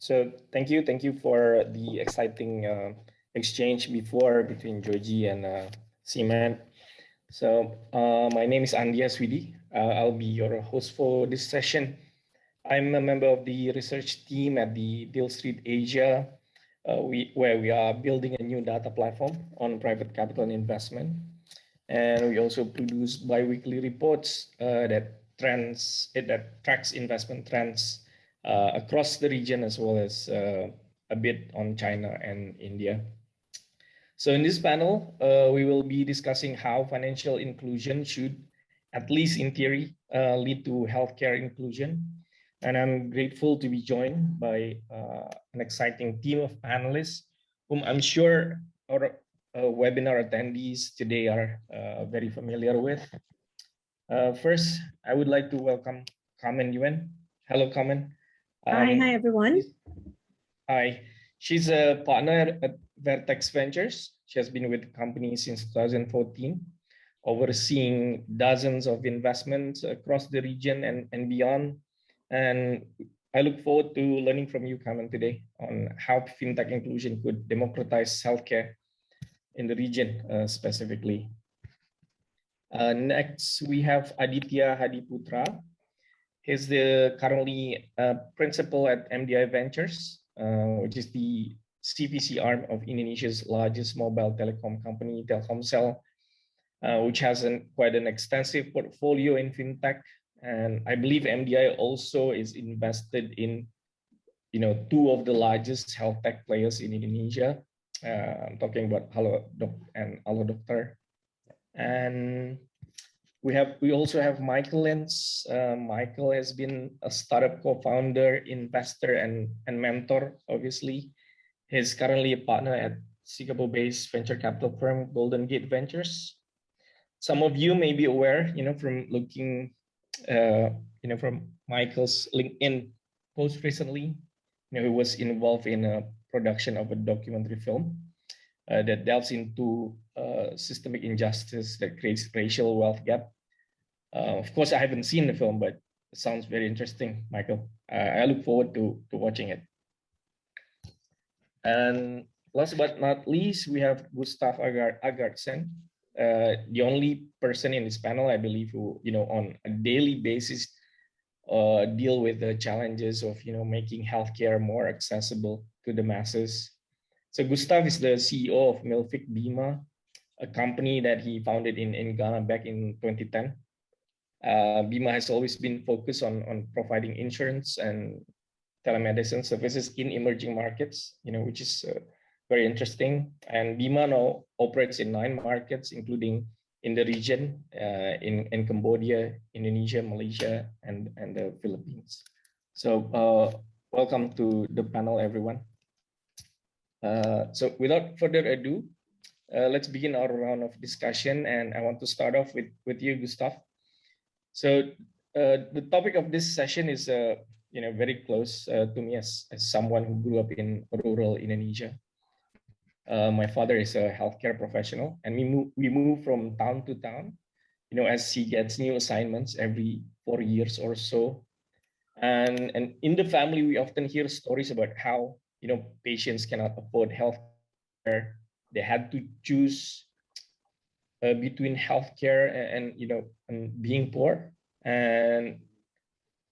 So thank you for the exciting exchange before between Georgie and Seaman. So my name is Andi Haswidi. I'll be your host for this session. I'm a member of the research team at the DealStreetAsia, where we are building a new data platform on private capital and investment. And we also produce bi-weekly reports that tracks investment trends across the region, as well as a bit on China and India. So in this panel, we will be discussing how financial inclusion should, at least in theory, lead to healthcare inclusion. And I'm grateful to be joined by an exciting team of panelists, whom I'm sure our webinar attendees today are very familiar with. First, I would like to welcome Carmen Yuen. Hello, Carmen. Hi, everyone. Hi. She's a partner at Vertex Ventures. She has been with the company since 2014, overseeing dozens of investments across the region and beyond. And I look forward to learning from you, Carmen, today on how fintech inclusion could democratize healthcare in the region specifically. Next, we have Aditya Hadiputra. He's currently principal at MDI Ventures, which is the CVC arm of Indonesia's largest mobile telecom company, Telkomsel, which has quite an extensive portfolio in fintech. And I believe MDI also is invested in, two of the largest health tech players in Indonesia. I'm talking about Halodoc and Alodokter. And we also have Michael Lints. Michael has been a startup co-founder, investor, and mentor, obviously. He's currently a partner at Singapore-based venture capital firm Golden Gate Ventures. Some of you may be aware, from looking, from Michael's LinkedIn post recently. He was involved in a production of a documentary film that delves into systemic injustice that creates racial wealth gap. Of course, I haven't seen the film, but it sounds very interesting, Michael. I look forward to watching it. And last but not least, we have Gustaf Agartson, the only person in this panel, I believe, who, on a daily basis, deal with the challenges of, making healthcare more accessible to the masses. So Gustaf is the CEO of Milvik Bima, a company that he founded in Ghana back in 2010. Bima has always been focused on providing insurance and telemedicine services in emerging markets, which is very interesting. And Bima now operates in 9 markets, including in the region, in Cambodia, Indonesia, Malaysia, and the Philippines. So welcome to the panel, everyone. So without further ado, let's begin our round of discussion. And I want to start off with you, Gustaf. So the topic of this session is very close to me as someone who grew up in rural Indonesia. My father is a healthcare professional, and we move from town to town, as he gets new assignments every 4 years or so. And in the family, we often hear stories about how, patients cannot afford healthcare. They had to choose between healthcare and being poor. And,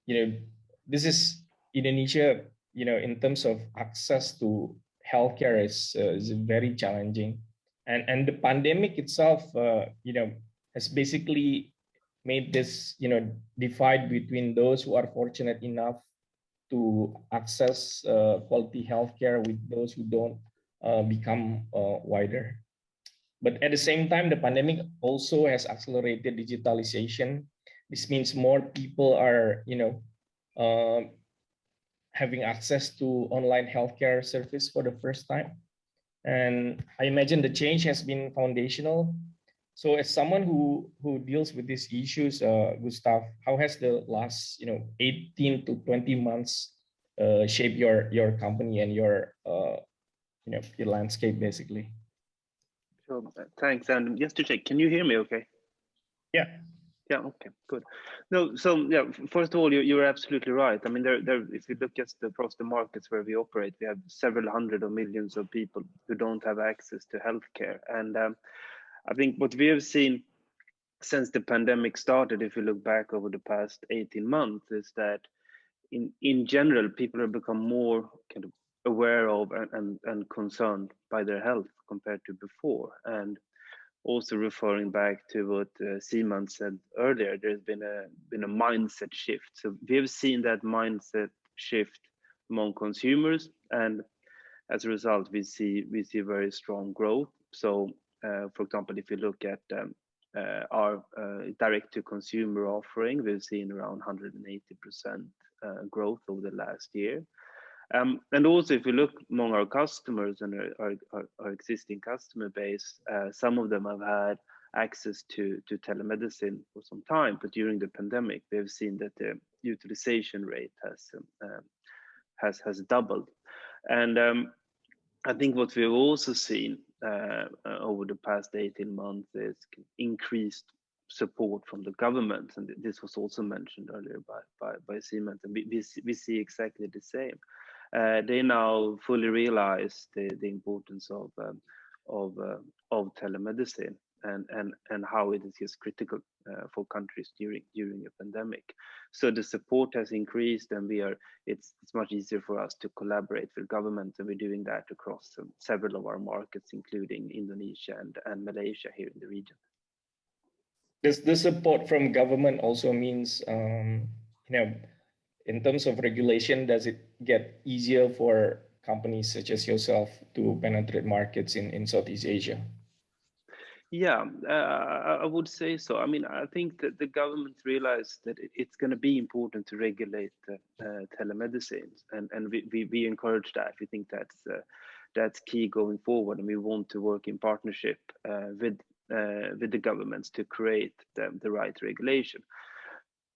this is Indonesia, in terms of access to healthcare is very challenging. And the pandemic itself, has basically made this, divide between those who are fortunate enough to access quality healthcare with those who don't become wider. But at the same time, the pandemic also has accelerated digitalization. This means more people are, having access to online healthcare service for the first time. And I imagine the change has been foundational. So as someone who deals with these issues, Gustaf, how has the last 18 to 20 months shaped your company and your landscape basically? Sure. Thanks. And just to check, can you hear me okay? Yeah. Yeah. Okay. Good. No. So yeah. First of all, you're absolutely right. I mean, there. If you look at across the markets where we operate, we have several hundred of millions of people who don't have access to healthcare, and I think what we have seen since the pandemic started, if you look back over the past 18 months, is that in general, people have become more kind of aware of and concerned by their health compared to before, and also referring back to what Seaman said earlier, there's been a mindset shift. So we have seen that mindset shift among consumers, and as a result, we see very strong growth. So, for example, if you look at our direct-to-consumer offering, we've seen around 180% growth over the last year. And also, if you look among our customers and our existing customer base, some of them have had access to telemedicine for some time, but during the pandemic, they've seen that the utilization rate has doubled. And I think what we've also seen over the past 18 months is increased support from the government, and this was also mentioned earlier by Siemens, and we see exactly the same. They now fully realize the importance of telemedicine and how it is just critical for countries during a pandemic. So the support has increased, and it's much easier for us to collaborate with government, and we're doing that across several of our markets, including Indonesia and Malaysia here in the region. Does the support from government also means, in terms of regulation, does it get easier for companies such as yourself to penetrate markets in Southeast Asia? Yeah, I would say so. I mean, I think that the government realized that it's going to be important to regulate telemedicine, and we encourage that. We think that's key going forward, and we want to work in partnership with the governments to create the right regulation.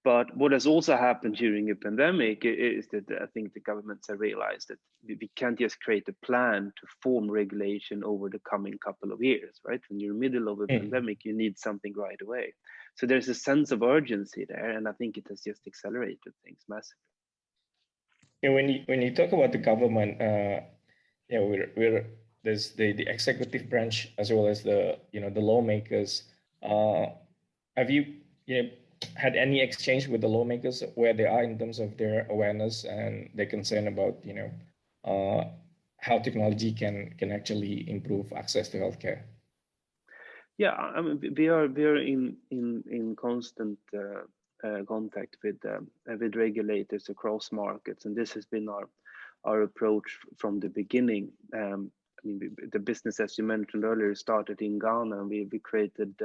But what has also happened during a pandemic is that I think the governments have realized that we can't just create a plan to form regulation over the coming couple of years, right? When you're in the middle of a pandemic, you need something right away. So there's a sense of urgency there, and I think it has just accelerated things massively. Yeah, when you talk about the government, there's the executive branch as well as the lawmakers. Have you had any exchange with the lawmakers where they are in terms of their awareness and their concern about how technology can actually improve access to healthcare? Yeah, I mean, we are in constant contact with regulators across markets, and this has been our approach from the beginning. I mean, the business, as you mentioned earlier, started in Ghana, and we created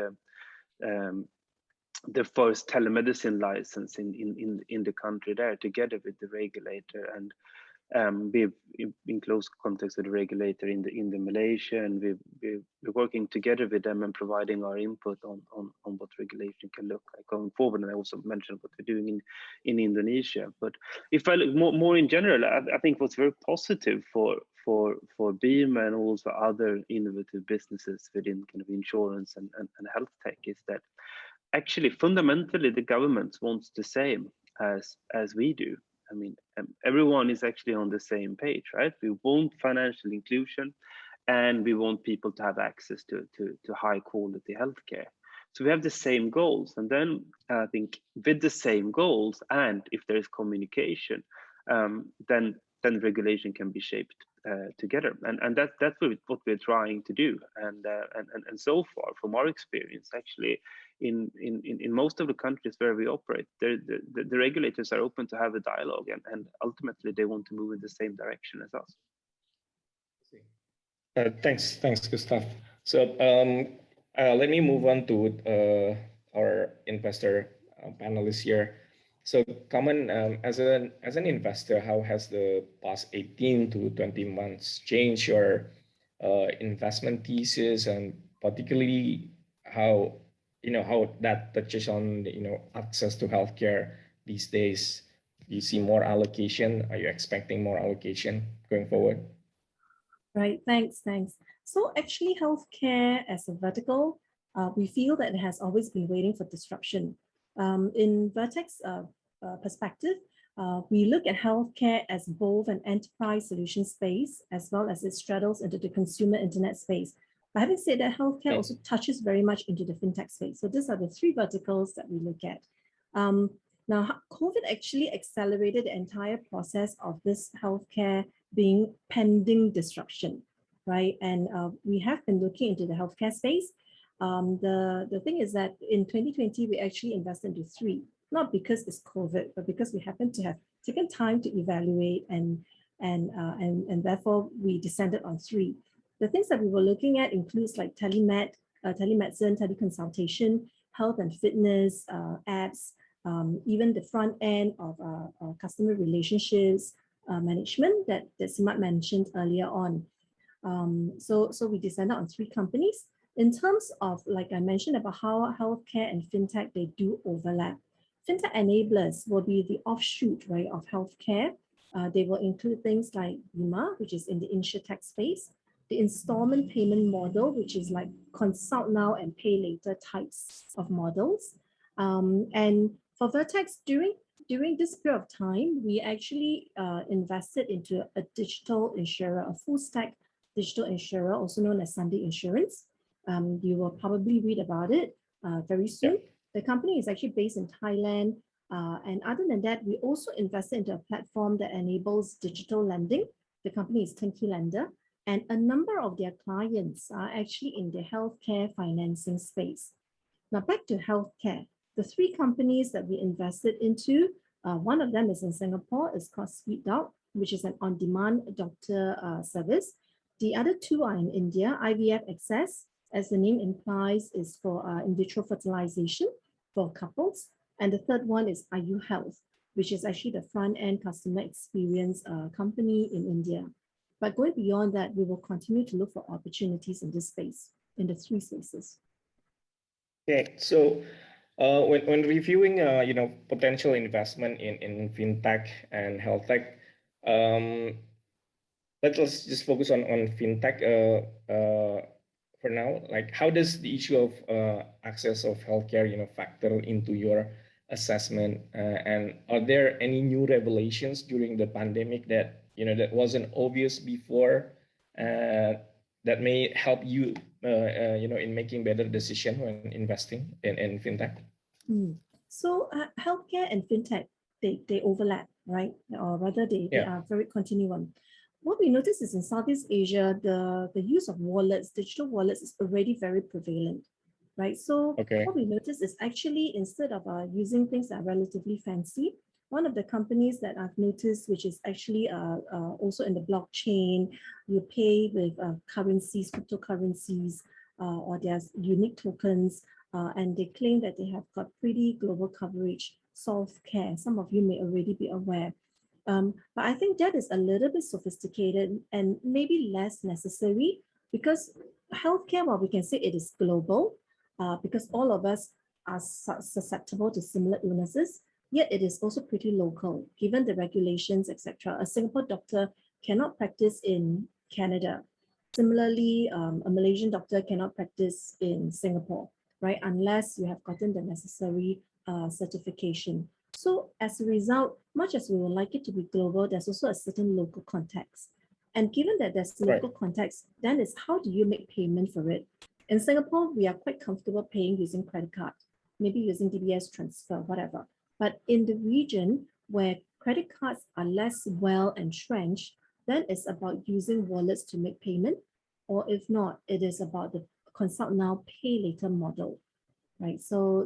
the first telemedicine license in the country there, together with the regulator, and we've in close contact with the regulator in the Malaysia, and we're working together with them and providing our input on what regulation can look like going forward. And I also mentioned what we're doing in Indonesia. But if I look more in general, I think what's very positive for Bima and also other innovative businesses within kind of insurance and health tech is that actually fundamentally the government wants the same as we do. I mean, everyone is actually on the same page, right? We want financial inclusion, and we want people to have access to high quality healthcare. So we have the same goals, and then I think with the same goals, and if there is communication, then regulation can be shaped together, and that's what we're trying to do. And so far, from our experience, actually, in most of the countries where we operate, the regulators are open to have a dialogue, and ultimately they want to move in the same direction as us. Thanks, Gustaf. So let me move on to our investor panelists here. So, Carmen, as an investor, how has the past 18 to 20 months changed your investment thesis, and particularly how that touches on access to healthcare these days? Do you see more allocation? Are you expecting more allocation going forward? Right. Thanks. So actually, healthcare as a vertical, we feel that it has always been waiting for disruption. In Vertex perspective, we look at healthcare as both an enterprise solution space as well as it straddles into the consumer internet space. But having said that, healthcare also touches very much into the fintech space. So these are the three verticals that we look at. Now, COVID actually accelerated the entire process of this healthcare being pending disruption, right? And we have been looking into the healthcare space. The thing is that in 2020, we actually invested into three, not because it's COVID, but because we happen to have taken time to evaluate and therefore we descended on three. The things that we were looking at includes like telemedicine, teleconsultation, health and fitness, apps, even the front end of customer relationships management that Simat mentioned earlier on. So we descended on three companies. In terms of, like I mentioned about how healthcare and fintech, they do overlap. Fintech enablers will be the offshoot, right, of healthcare. They will include things like Bima, which is in the insurtech space, the installment payment model, which is like consult now and pay later types of models. And for Vertex, during this period of time, we actually invested into a digital insurer, a full stack digital insurer, also known as Sunday Insurance. You will probably read about it very soon. Yeah. The company is actually based in Thailand. And other than that, we also invested into a platform that enables digital lending. The company is Turnkey Lender. And a number of their clients are actually in the healthcare financing space. Now back to healthcare. The three companies that we invested into, one of them is in Singapore, it's called SweetDoc, which is an on-demand doctor service. The other two are in India. IVF Access, as the name implies, is for in vitro fertilization for couples. And the third one is IU Health, which is actually the front-end customer experience company in India. But going beyond that, we will continue to look for opportunities in this space, in the three spaces. Okay, so when reviewing potential investment in fintech and health tech, let's just focus on fintech for now. Like, how does the issue of access of healthcare factor into your assessment? And are there any new revelations during the pandemic that that wasn't obvious before that may help you in making better decision when investing in fintech? So healthcare and fintech, they overlap, right? Or rather they are very continuum. What we notice is in Southeast Asia, the use of wallets, digital wallets, is already very prevalent, right? So what we notice is actually instead of using things that are relatively fancy, one of the companies that I've noticed, which is actually also in the blockchain, you pay with currencies, cryptocurrencies, or there's unique tokens, and they claim that they have got pretty global coverage, SolveCare. Some of you may already be aware. But I think that is a little bit sophisticated and maybe less necessary because healthcare, while we can say it is global, because all of us are susceptible to similar illnesses, yet it is also pretty local, given the regulations, etc. A Singapore doctor cannot practice in Canada. Similarly, a Malaysian doctor cannot practice in Singapore, right? Unless you have gotten the necessary certification. So as a result, much as we would like it to be global, there's also a certain local context. And given that there's local context, then it's how do you make payment for it? In Singapore, we are quite comfortable paying using credit card, maybe using DBS transfer, whatever. But in the region where credit cards are less well entrenched, then it's about using wallets to make payment. Or if not, it is about the consult now, pay later model, right? So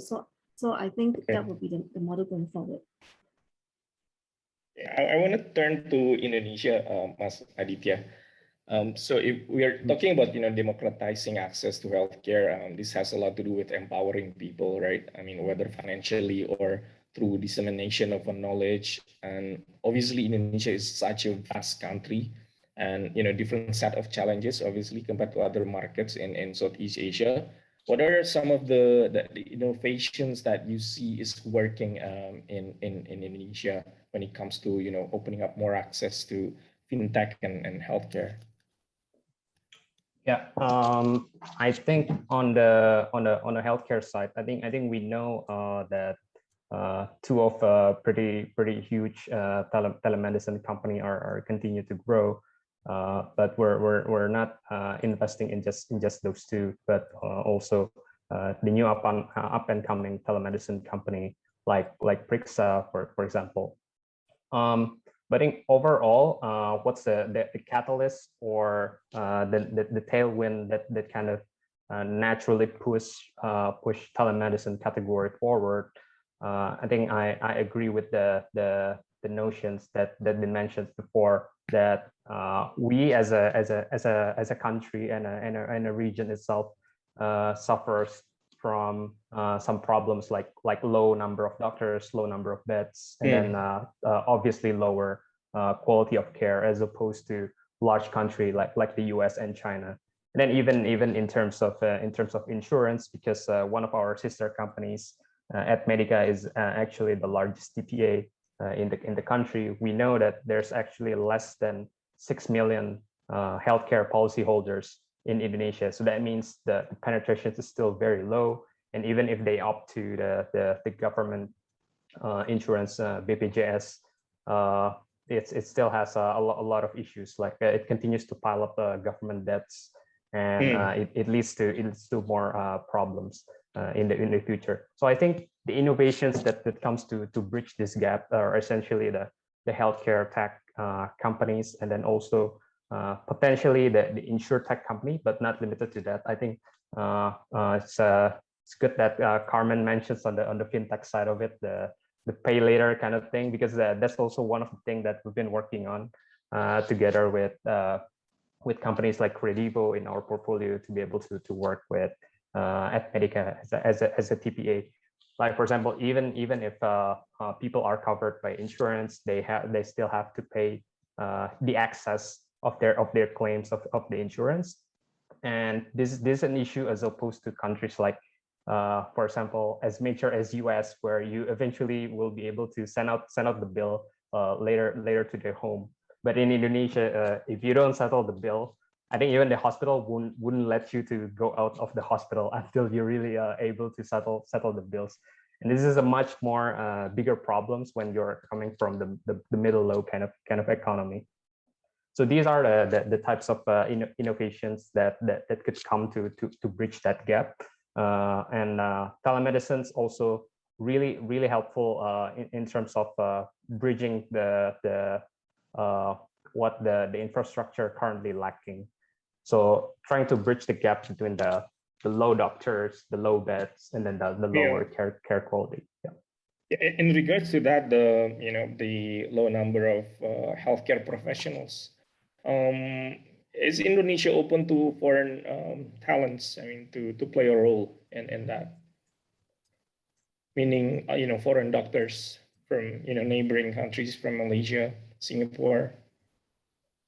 I think that would be the model going forward. I want to turn to Indonesia, Mas Aditya. So if we are talking about democratizing access to healthcare, this has a lot to do with empowering people, right? I mean, whether financially or through dissemination of knowledge. And obviously, Indonesia is such a vast country, and different set of challenges, obviously, compared to other markets in Southeast Asia. What are some of the innovations that you see is working in Indonesia when it comes to opening up more access to fintech and healthcare? Yeah, I think on the healthcare side, I think we know that two of pretty huge telemedicine company are continue to grow, but we're not investing in just those two, but also the new up and coming telemedicine company like Prixa, for example. But I think overall, what's the catalyst or the tailwind that kind of naturally push telemedicine category forward? I think I agree with the notions that been mentioned before, that we as a country and a region itself suffers from some problems like low number of doctors, low number of beds, and then obviously lower quality of care as opposed to large country like the US and China. And then even in terms of insurance, because one of our sister companies, Admedica, is actually the largest TPA in the country. We know that there's actually less than 6 million healthcare policyholders in Indonesia. So that means the penetration is still very low. And even if they opt to the government insurance, BPJS, it still has a lot of issues. Like it continues to pile up government debts, and it leads to more problems in the future. So I think the innovations that comes to bridge this gap are essentially the healthcare tech companies, and then also potentially the insurtech company, but not limited to that. I think it's good that Carmen mentions on the fintech side of it, the pay later kind of thing, because that's also one of the things that we've been working on together with companies like Credivo in our portfolio to be able to work with Admedica as a TPA. Like for example, even if people are covered by insurance, they still have to pay the excess of their claims of the insurance. And this is an issue as opposed to countries like, for example, as major as US, where you eventually will be able to send out the bill later to their home. But in Indonesia, if you don't settle the bill, I think even the hospital wouldn't let you to go out of the hospital until you're really able to settle the bills. And this is a much more bigger problems when you're coming from the middle low kind of economy. So these are the types of innovations that could come to bridge that gap. And telemedicine is also really helpful in terms of bridging what the infrastructure currently lacking. So trying to bridge the gap between the low doctors, the low beds, and then the lower care quality. In regards to that, the low number of healthcare professionals, is Indonesia open to foreign talents? I mean, to play a role in that, meaning foreign doctors from neighboring countries, from Malaysia, Singapore.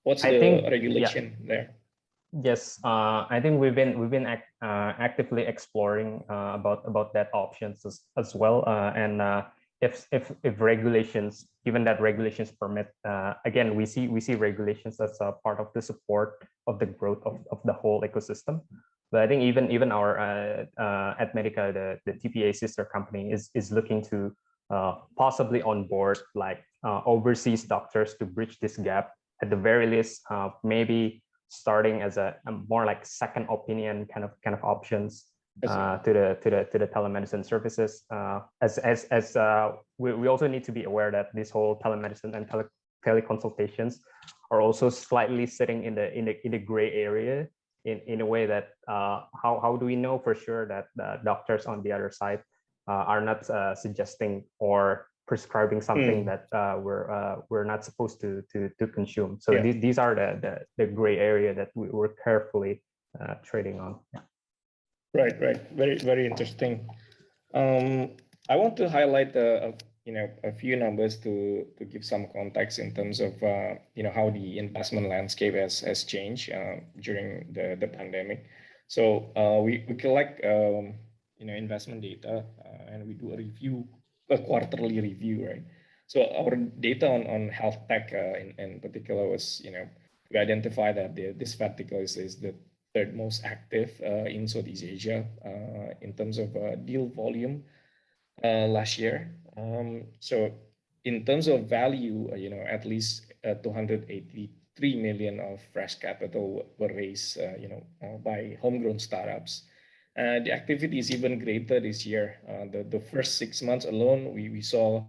What's the regulation there? Yes, I think we've been actively exploring about that options as well, and if regulations, given that regulations permit, again we see regulations as a part of the support of the growth of the whole ecosystem. But I think even our Admedica, the TPA sister company, is looking to possibly onboard like overseas doctors to bridge this gap. At the very least, maybe starting as a more like second opinion kind of options to the telemedicine services. As we also need to be aware that this whole telemedicine and teleconsultations are also slightly sitting in the gray area in a way that how do we know for sure that the doctors on the other side are not suggesting or prescribing something that we're not supposed to consume. So these are the gray area that we're carefully trading on. Right. Very interesting. I want to highlight a few numbers to give some context in terms of how the investment landscape has changed during the pandemic. So we collect investment data and we do a quarterly review, right? So our data on health tech in particular was, we identify that this vertical is the third most active in Southeast Asia in terms of deal volume last year. So in terms of value, at least 283 million of fresh capital were raised, by homegrown startups. The activity is even greater this year. The first 6 months alone, we saw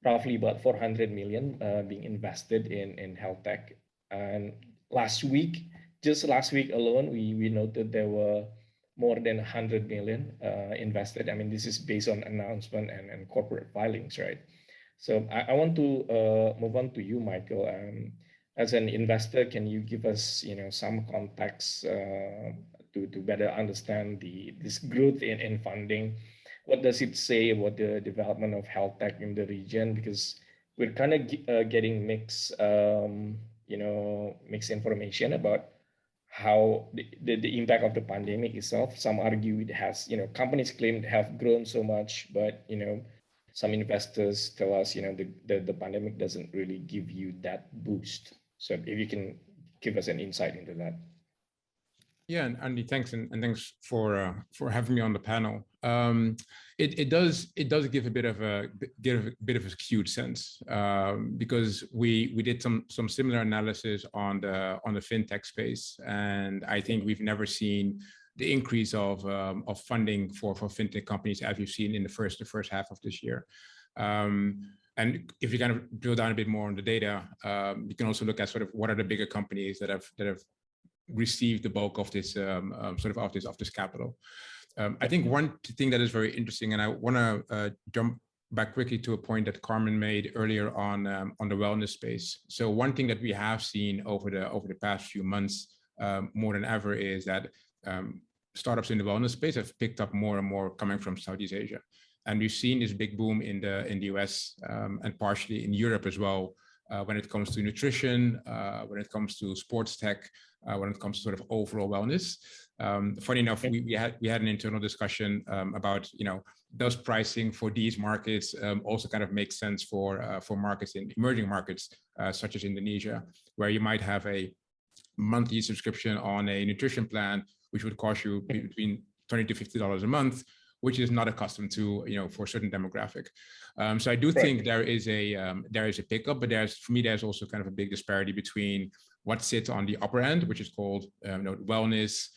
roughly about 400 million being invested in health tech. And just last week alone, we noted there were more than 100 million invested. I mean, this is based on announcement and corporate filings, right? So I want to move on to you, Michael. As an investor, can you give us, some context to better understand this growth in funding? What does it say about the development of health tech in the region? Because we're kind of getting mixed information about how the impact of the pandemic itself. Some argue it has, companies claim to have grown so much, but some investors tell us, the pandemic doesn't really give you that boost. So if you can give us an insight into that. Yeah, and Andy, thanks, and thanks for having me on the panel. It does give a bit of a skewed sense, because we did some similar analysis on the fintech space, and I think we've never seen the increase of funding for fintech companies as we've seen in the first half of this year. And if you kind of drill down a bit more on the data, you can also look at sort of what are the bigger companies that have received the bulk of this of this capital. I think one thing that is very interesting, and I want to jump back quickly to a point that Carmen made earlier on the wellness space. So one thing that we have seen over the past few months, more than ever, is that startups in the wellness space have picked up more and more coming from Southeast Asia, and we've seen this big boom in the US and partially in Europe as well, when it comes to nutrition, when it comes to sports tech, when it comes to sort of overall wellness. Funny enough, we had an internal discussion about, does pricing for these markets also kind of make sense for markets in emerging markets such as Indonesia, where you might have a monthly subscription on a nutrition plan, which would cost you between $20 to $50 a month, which is not accustomed to, for a certain demographic. So I do think there is a pickup, but there's also kind of a big disparity between what sits on the upper end, which is called wellness,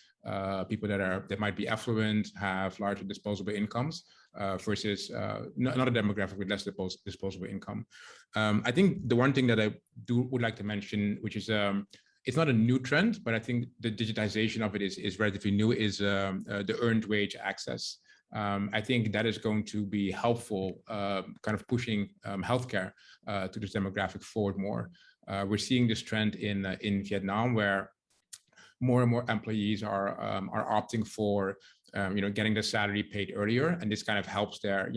people that might be affluent, have larger disposable incomes, versus another demographic with less disposable income. I think the one thing that I would like to mention, which is it's not a new trend, but I think the digitization of it is relatively new, is the earned wage access. I think that is going to be helpful, kind of pushing healthcare to this demographic forward more. We're seeing this trend in Vietnam, where more and more employees are opting for getting their salary paid earlier, and this kind of helps their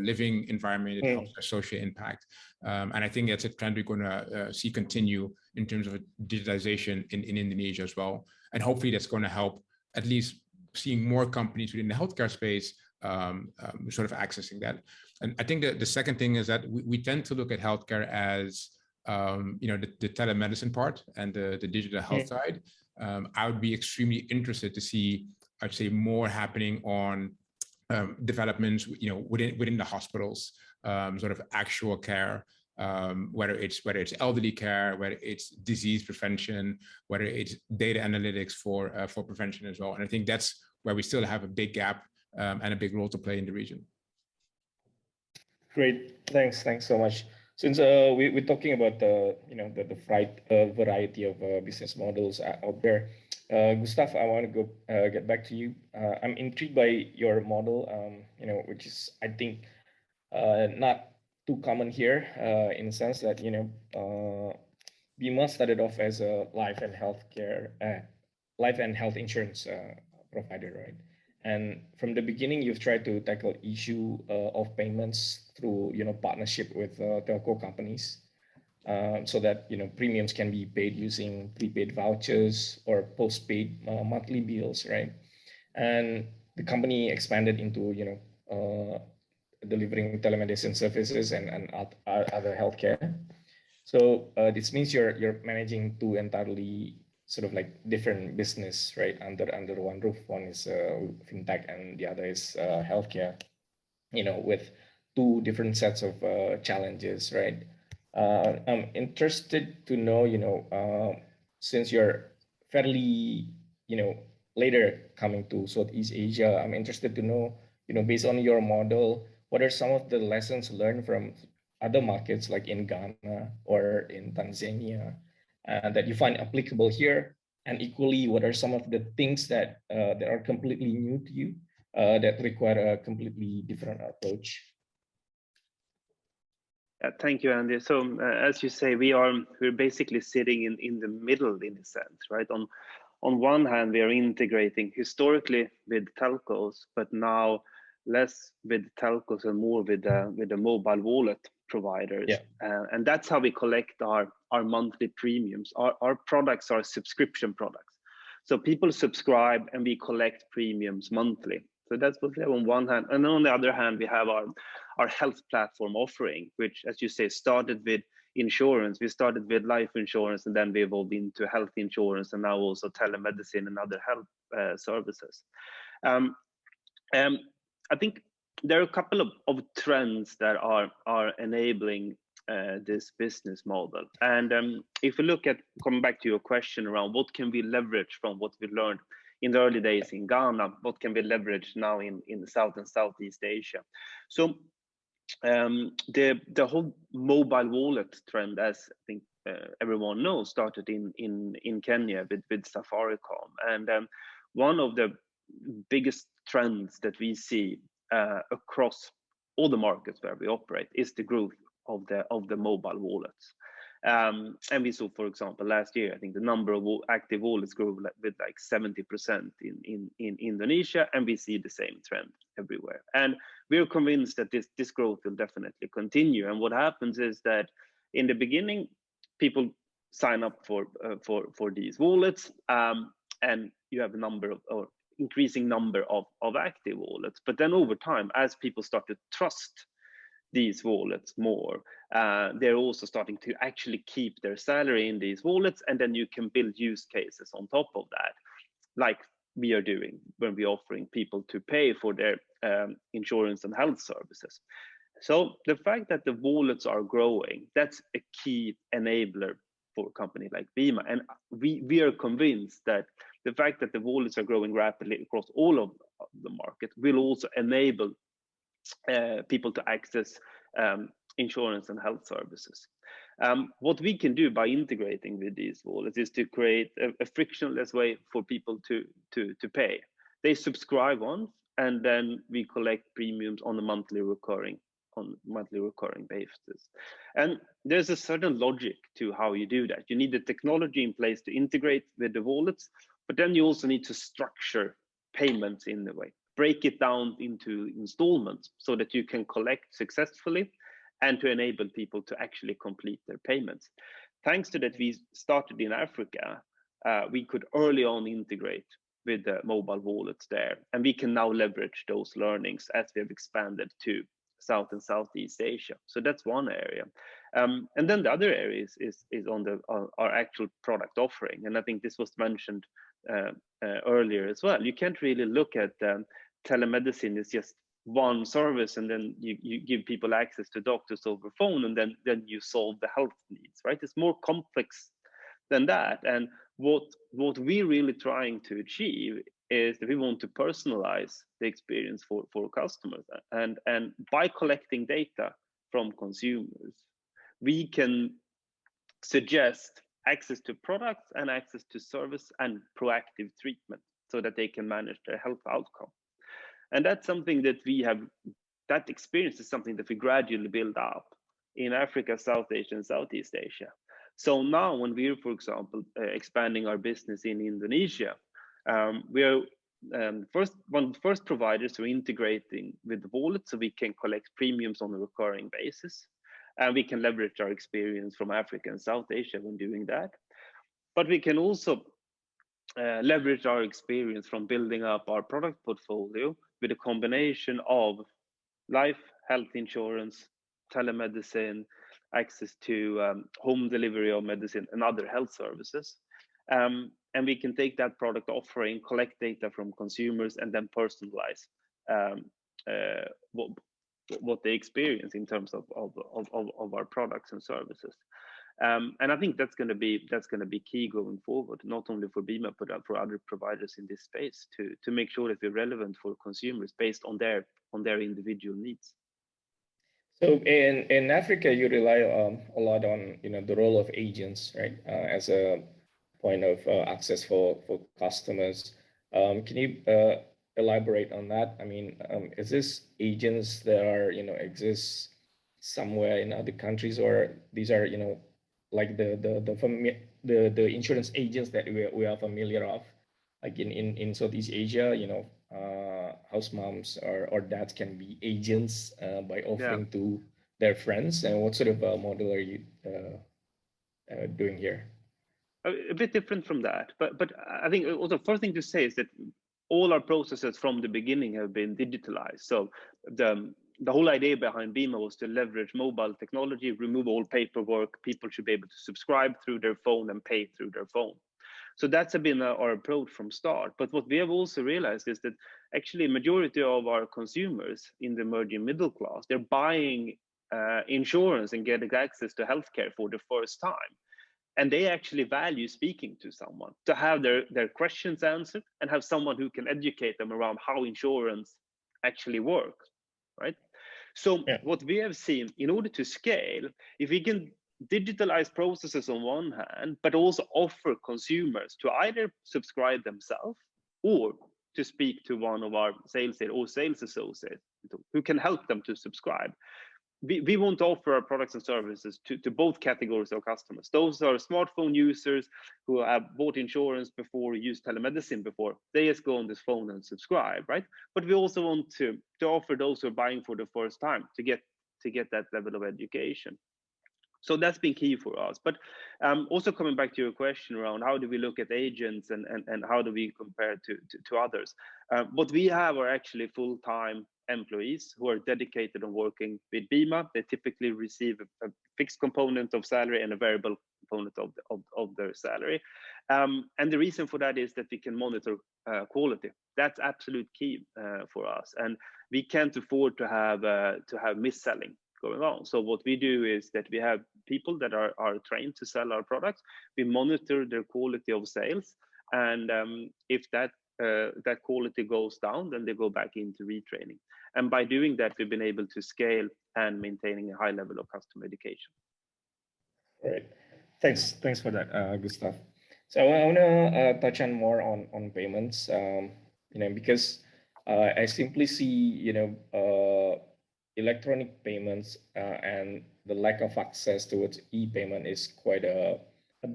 living environment. It helps their social impact, and I think that's a trend we're going to see continue in terms of digitization in Indonesia as well, and hopefully that's going to help at least seeing more companies within the healthcare space sort of accessing that. And I think that the second thing is that we tend to look at healthcare as the telemedicine part and the digital health side. I would be extremely interested to see, I'd say, more happening on developments within the hospitals, sort of actual care, whether it's elderly care, whether it's disease prevention, whether it's data analytics for prevention as well. And I think that's where we still have a big gap and a big role to play in the region. Great, thanks so much. Since we're talking about the variety of business models out there, Gustaf, I want to get back to you. I'm intrigued by your model, which is, I think, not too common here, in the sense that Bima started off as a life and health insurance provider, right? And from the beginning, you've tried to tackle issue of payments through partnership with telco companies, so that premiums can be paid using prepaid vouchers or postpaid monthly bills, right? And the company expanded into delivering telemedicine services and other healthcare. So this means you're managing two entirely sort of like different business, right, under one roof. One is fintech and the other is healthcare, with two different sets of challenges, right? I'm interested to know, since you're fairly, later coming to Southeast Asia, I'm interested to know, based on your model, what are some of the lessons learned from other markets like in Ghana or in Tanzania that you find applicable here? And equally, what are some of the things that are completely new to you that require a completely different approach? Thank you, Andy. So as you say, we're basically sitting in the middle in a sense, right? On one hand, we are integrating historically with telcos, but now less with telcos and more with the mobile wallet providers. Yeah. And that's how we collect our monthly premiums. Our products are subscription products. So people subscribe and we collect premiums monthly. So that's what we have on one hand. And on the other hand, we have our health platform offering, which, as you say, started with insurance. We started with life insurance, and then we evolved into health insurance, and now also telemedicine and other health services. I think there are a couple of trends that are enabling this business model. And if we look at, coming back to your question around what can we leverage from what we learned in the early days in Ghana, what can we leverage now in South and Southeast Asia? So the whole mobile wallet trend, as I think everyone knows, started in Kenya with Safaricom. And one of the biggest trends that we see across all the markets where we operate is the growth of the mobile wallets. And we saw, for example, last year, I think the number of active wallets grew with like 70% in Indonesia, and we see the same trend everywhere. And we're convinced that this growth will definitely continue. And what happens is that in the beginning, people sign up for these wallets, and you have a number of, or increasing number of active wallets. But then over time, as people start to trust these wallets more, they're also starting to actually keep their salary in these wallets, and then you can build use cases on top of that, like we are doing when we're offering people to pay for their insurance and health services. So the fact that the wallets are growing, that's a key enabler for a company like Bima. And we are convinced that the fact that the wallets are growing rapidly across all of the market will also enable people to access insurance and health services. What we can do by integrating with these wallets is to create a frictionless way for people to pay. They subscribe once, and then we collect premiums on a monthly recurring basis. And there's a certain logic to how you do that. You need the technology in place to integrate with the wallets, but then you also need to structure payments in a way. Break it down into installments so that you can collect successfully and to enable people to actually complete their payments. Thanks to that, we started in Africa, we could early on integrate with the mobile wallets there, and we can now leverage those learnings as we have expanded to South and Southeast Asia. So that's one area. And then the other area is on our actual product offering. And I think this was mentioned earlier as well. You can't really look at telemedicine as just one service, and then you give people access to doctors over phone, and then you solve the health needs, right? It's more complex than that. And what we're really trying to achieve is that we want to personalize the experience for customers. And by collecting data from consumers, we can suggest access to products and access to service and proactive treatment so that they can manage their health outcome. And that's something that we have, that experience is something that we gradually build up in Africa, South Asia, and Southeast Asia. So now when we're, for example, expanding our business in Indonesia, we are one of the first providers who are integrating with the wallet so we can collect premiums on a recurring basis. And we can leverage our experience from Africa and South Asia when doing that. But we can also leverage our experience from building up our product portfolio with a combination of life, health insurance, telemedicine, access to home delivery of medicine and other health services. And we can take that product offering, collect data from consumers, and then personalize what they experience in terms of our products and services. And I think that's going to be key going forward, not only for Bima but for other providers in this space, to make sure that we're relevant for consumers based on their individual needs. So in Africa, you rely a lot on the role of agents, right, as a point of access for customers. Can you elaborate on that? I mean, is this agents that are exist somewhere in other countries, or these are like the insurance agents that we are familiar of, like in Southeast Asia, house moms or dads can be agents by offering to their friends. And what sort of model are you doing here? A bit different from that, but I think also first thing to say is that all our processes from the beginning have been digitalized. So the whole idea behind Bima was to leverage mobile technology, remove all paperwork. People should be able to subscribe through their phone and pay through their phone. So that's been our approach from start. But what we have also realized is that actually a majority of our consumers in the emerging middle class, they're buying insurance and getting access to healthcare for the first time. And they actually value speaking to someone, to have their questions answered and have someone who can educate them around how insurance actually works, right? So what we have seen, in order to scale, if we can digitalize processes on one hand, but also offer consumers to either subscribe themselves or to speak to one of our sales or sales associates who can help them to subscribe. We want to offer our products and services to both categories of customers. Those are smartphone users who have bought insurance before, used telemedicine before. They just go on this phone and subscribe, right? But we also want to offer those who are buying for the first time to get that level of education. So that's been key for us. But also coming back to your question around how do we look at agents and how do we compare to others? What we have are actually full-time employees who are dedicated on working with Bima. They typically receive a fixed component of salary and a variable component of their salary. And the reason for that is that we can monitor quality. That's absolute key for us. And we can't afford to have mis-selling going on. So what we do is that we have people that are trained to sell our products. We monitor their quality of sales. And if that quality goes down, then they go back into retraining. And by doing that, we've been able to scale and maintaining a high level of customer education. All right. Thanks for that, Gustaf. So I want to touch on more on payments, because I simply see, electronic payments and the lack of access towards e-payment is quite a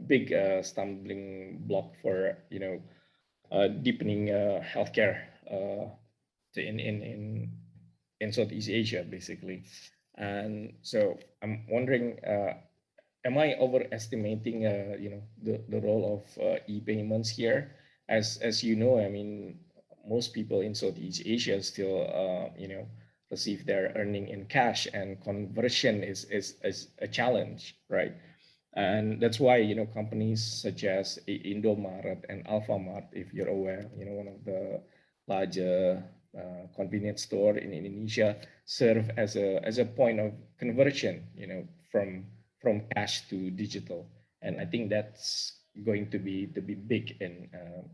big stumbling block for, deepening healthcare in Southeast Asia, basically. And so I'm wondering, am I overestimating, the role of e-payments here? As you know, I mean, most people in Southeast Asia still, receive their earning in cash, and conversion is a challenge, right? And that's why, companies such as Indomaret and Alfamart, if you're aware, one of the larger convenience store in Indonesia, serve as a point of conversion, from cash to digital. And I think that's going to be big in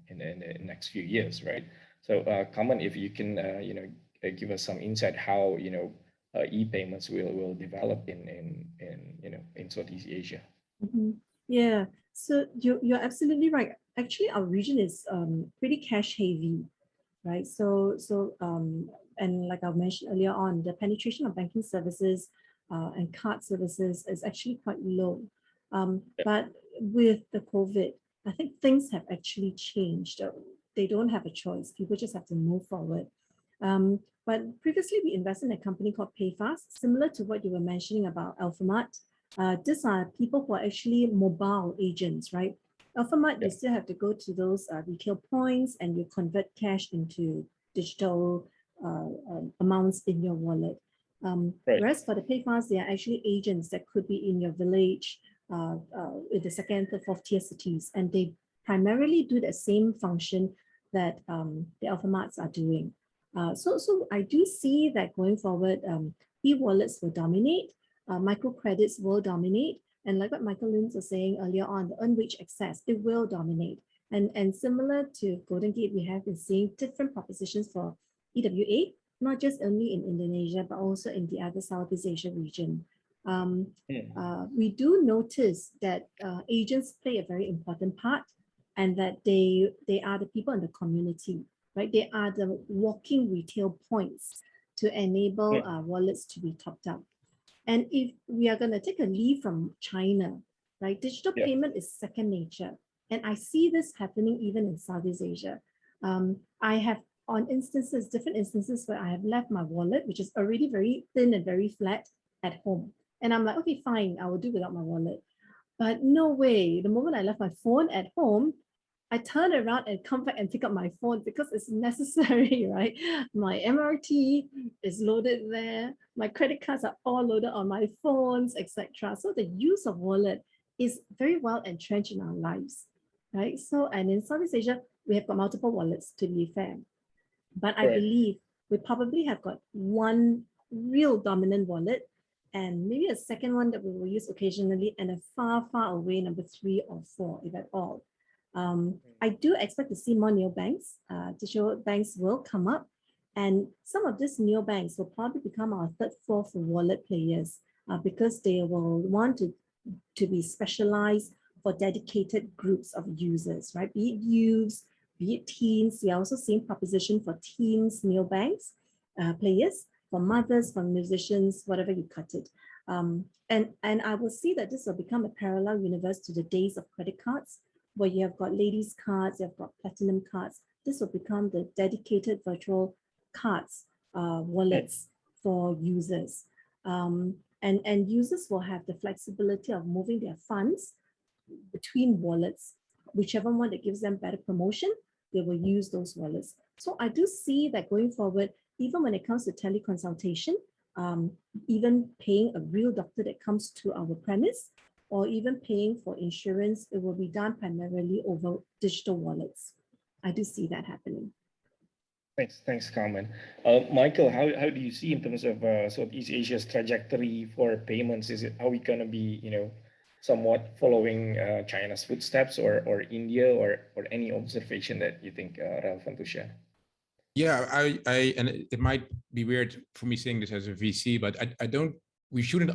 the next few years, right? So, Carmen, if you can, give us some insight how e-payments will develop in Southeast Asia. Mm-hmm. Yeah, so you're absolutely right. Actually, our region is pretty cash heavy, right? So and like I mentioned earlier on, the penetration of banking services and card services is actually quite low. But with the COVID, I think things have actually changed. They don't have a choice. People just have to move forward. But previously, we invested in a company called PayFast, similar to what you were mentioning about Alfamart. These are people who are actually mobile agents, right? Alfamart, you still have to go to those retail points and you convert cash into digital amounts in your wallet. Whereas for the PayFast, they are actually agents that could be in your village, in the second, third, fourth tier cities, and they primarily do the same function that the Alfamarts are doing. So I do see that going forward, e-wallets will dominate, microcredits will dominate, and like what Michael Lints was saying earlier on, the earned wage access, it will dominate. And similar to Golden Gate, we have been seeing different propositions for EWA, not just only in Indonesia, but also in the other Southeast Asia region. We do notice that agents play a very important part, and that they are the people in the community, right? They are the walking retail points to enable wallets to be topped up. And if we are going to take a leaf from China, right, digital payment is second nature. And I see this happening even in Southeast Asia. I have on instances, different instances where I have left my wallet, which is already very thin and very flat at home. And I'm like, okay, fine, I will do without my wallet. But no way, the moment I left my phone at home, I turn around and come back and pick up my phone because it's necessary, right? My MRT is loaded there. My credit cards are all loaded on my phones, etc. So the use of wallet is very well entrenched in our lives, right? So, and in Southeast Asia, we have got multiple wallets, to be fair. But I believe we probably have got one real dominant wallet and maybe a second one that we will use occasionally, and a far, far away number 3 or 4, if at all. I do expect to see more neobanks. Digital banks will come up, and some of these neobanks will probably become our third, fourth wallet players because they will want to be specialized for dedicated groups of users, right? Be it youths, be it teens. We are also seeing proposition for teens neobanks players, for mothers, for musicians, whatever you cut it. And I will see that this will become a parallel universe to the days of credit cards, where you have got ladies cards, you have got platinum cards. This will become the dedicated virtual cards, wallets for users. And users will have the flexibility of moving their funds between wallets. Whichever one that gives them better promotion, they will use those wallets. So I do see that going forward, even when it comes to teleconsultation, even paying a real doctor that comes to our premise, or even paying for insurance, it will be done primarily over digital wallets. I do see that happening. Thanks, Carmen. Michael, how do you see in terms of Southeast Asia's trajectory for payments? Are we going to be, somewhat following China's footsteps, or India, or any observation that you think relevant to share? Yeah, I and it might be weird for me saying this as a VC, but we shouldn't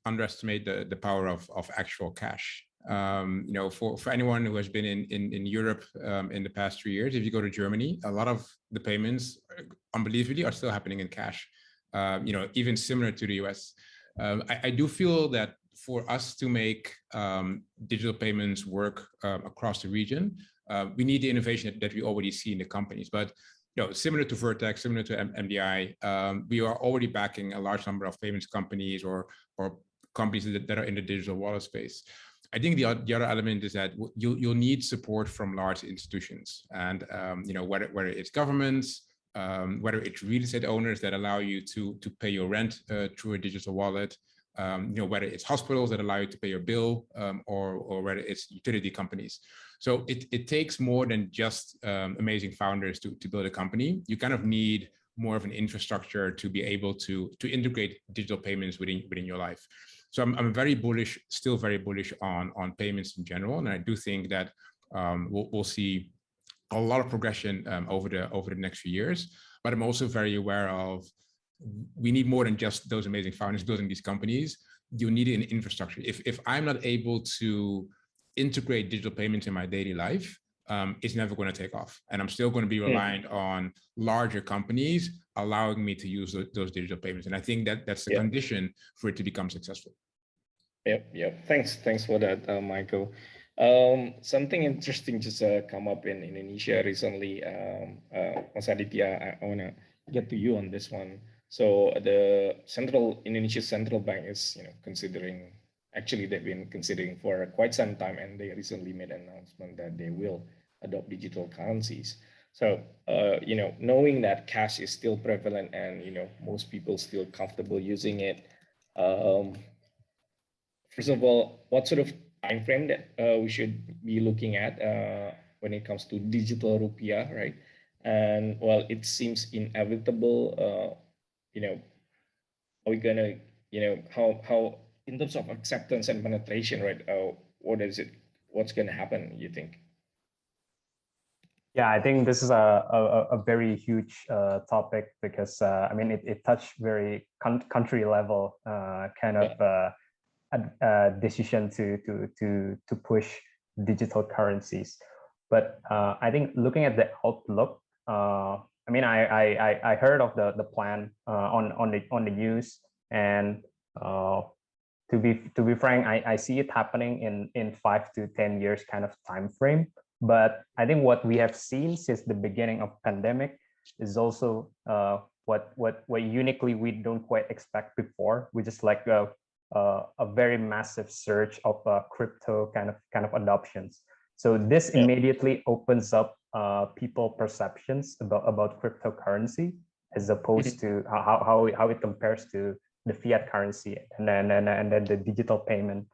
underestimate the power of actual cash. For anyone who has been in Europe in the past 3 years, if you go to Germany, a lot of the payments, unbelievably, are still happening in cash. Even similar to the US. I do feel that for us to make digital payments work across the region, we need the innovation that we already see in the companies. But similar to Vertex, similar to MDI, we are already backing a large number of payments companies or companies that are in the digital wallet space. I think the other element is that you'll need support from large institutions, and whether it's governments, whether it's real estate owners that allow you to pay your rent through a digital wallet, whether it's hospitals that allow you to pay your bill, or whether it's utility companies. So it takes more than just amazing founders to build a company. You kind of need more of an infrastructure to be able to integrate digital payments within your life. So I'm very bullish, still very bullish on payments in general, and I do think that we'll see a lot of progression over the next few years. But I'm also very aware of we need more than just those amazing founders building these companies. You need an infrastructure. If I'm not able to integrate digital payments in my daily life, it's never going to take off. And I'm still going to be reliant on larger companies allowing me to use those digital payments. And I think that's the condition for it to become successful. Yep. Thanks for that, Michael. Something interesting just come up in Indonesia recently. Mas Aditya, I want to get to you on this one. So the Indonesia Central Bank is considering, actually they've been considering for quite some time, and they recently made an announcement that they will adopt digital currencies. So knowing that cash is still prevalent and most people still comfortable using it, first of all, what sort of time frame that we should be looking at when it comes to digital rupiah, right? And well, it seems inevitable, are we gonna, how in terms of acceptance and penetration, right? What's gonna happen, you think? Yeah, I think this is a very huge topic because I mean it touched very country level kind of decision to push digital currencies. But I think looking at the outlook, I mean I heard of the plan on the news, and to be frank, I see it happening in 5 to 10 years kind of time frame. But I think what we have seen since the beginning of pandemic is also what uniquely we don't quite expect before, which is like a very massive surge of crypto kind of adoptions. So this immediately opens up people perceptions about cryptocurrency, as opposed to how it compares to the fiat currency and then the digital payment.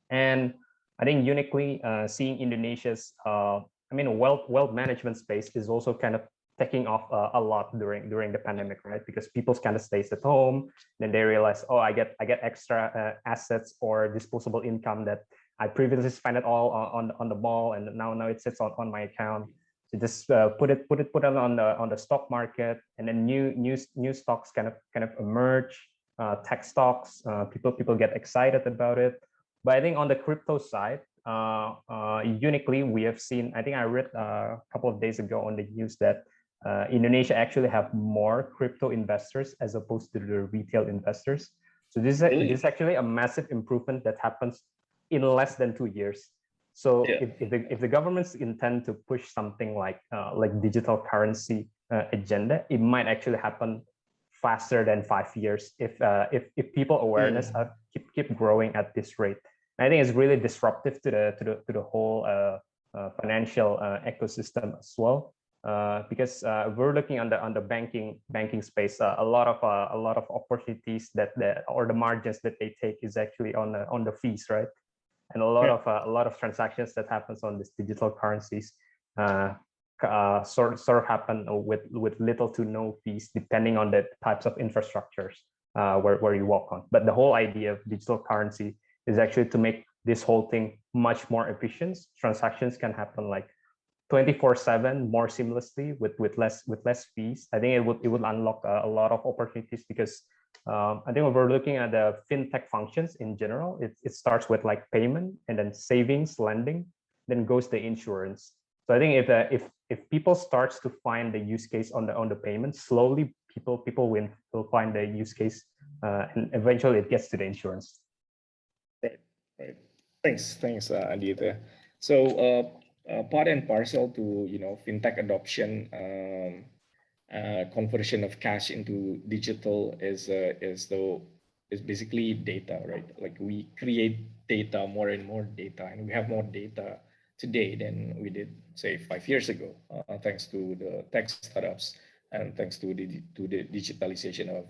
And I think uniquely seeing Indonesia's wealth management space is also kind of taking off a lot during the pandemic, right? Because people kind of stays at home, then they realize, oh, I get extra assets or disposable income that I previously spent it all on the mall, and now it sits on my account. So just put it on the stock market, and then new stocks kind of emerge, tech stocks. People get excited about it. But I think on the crypto side, uniquely, we have seen, I think I read a couple of days ago on the news that Indonesia actually have more crypto investors as opposed to the retail investors. So this is actually a massive improvement that happens in less than 2 years. So if the governments intend to push something like digital currency agenda, it might actually happen faster than 5 years if people awareness keep growing at this rate. I think it's really disruptive to the whole financial ecosystem as well, because we're looking on the banking space. A lot of opportunities or the margins that they take is actually on the fees, right? And a lot of transactions that happens on these digital currencies sort of happen with little to no fees, depending on the types of infrastructures where you walk on. But the whole idea of digital currency is actually to make this whole thing much more efficient. Transactions can happen like 24/7 more seamlessly with less fees. I think it would unlock a lot of opportunities, because I think when we're looking at the fintech functions in general, it starts with like payment, and then savings, lending, then goes to insurance. So I think if people starts to find the use case on the payment, slowly people will find the use case, and eventually it gets to the insurance. Right. Thanks, Aditya. So part and parcel to fintech adoption, conversion of cash into digital is basically data, right? Like we create data, more and more data, and we have more data today than we did, say, 5 years ago, thanks to the tech startups and thanks to the digitalization of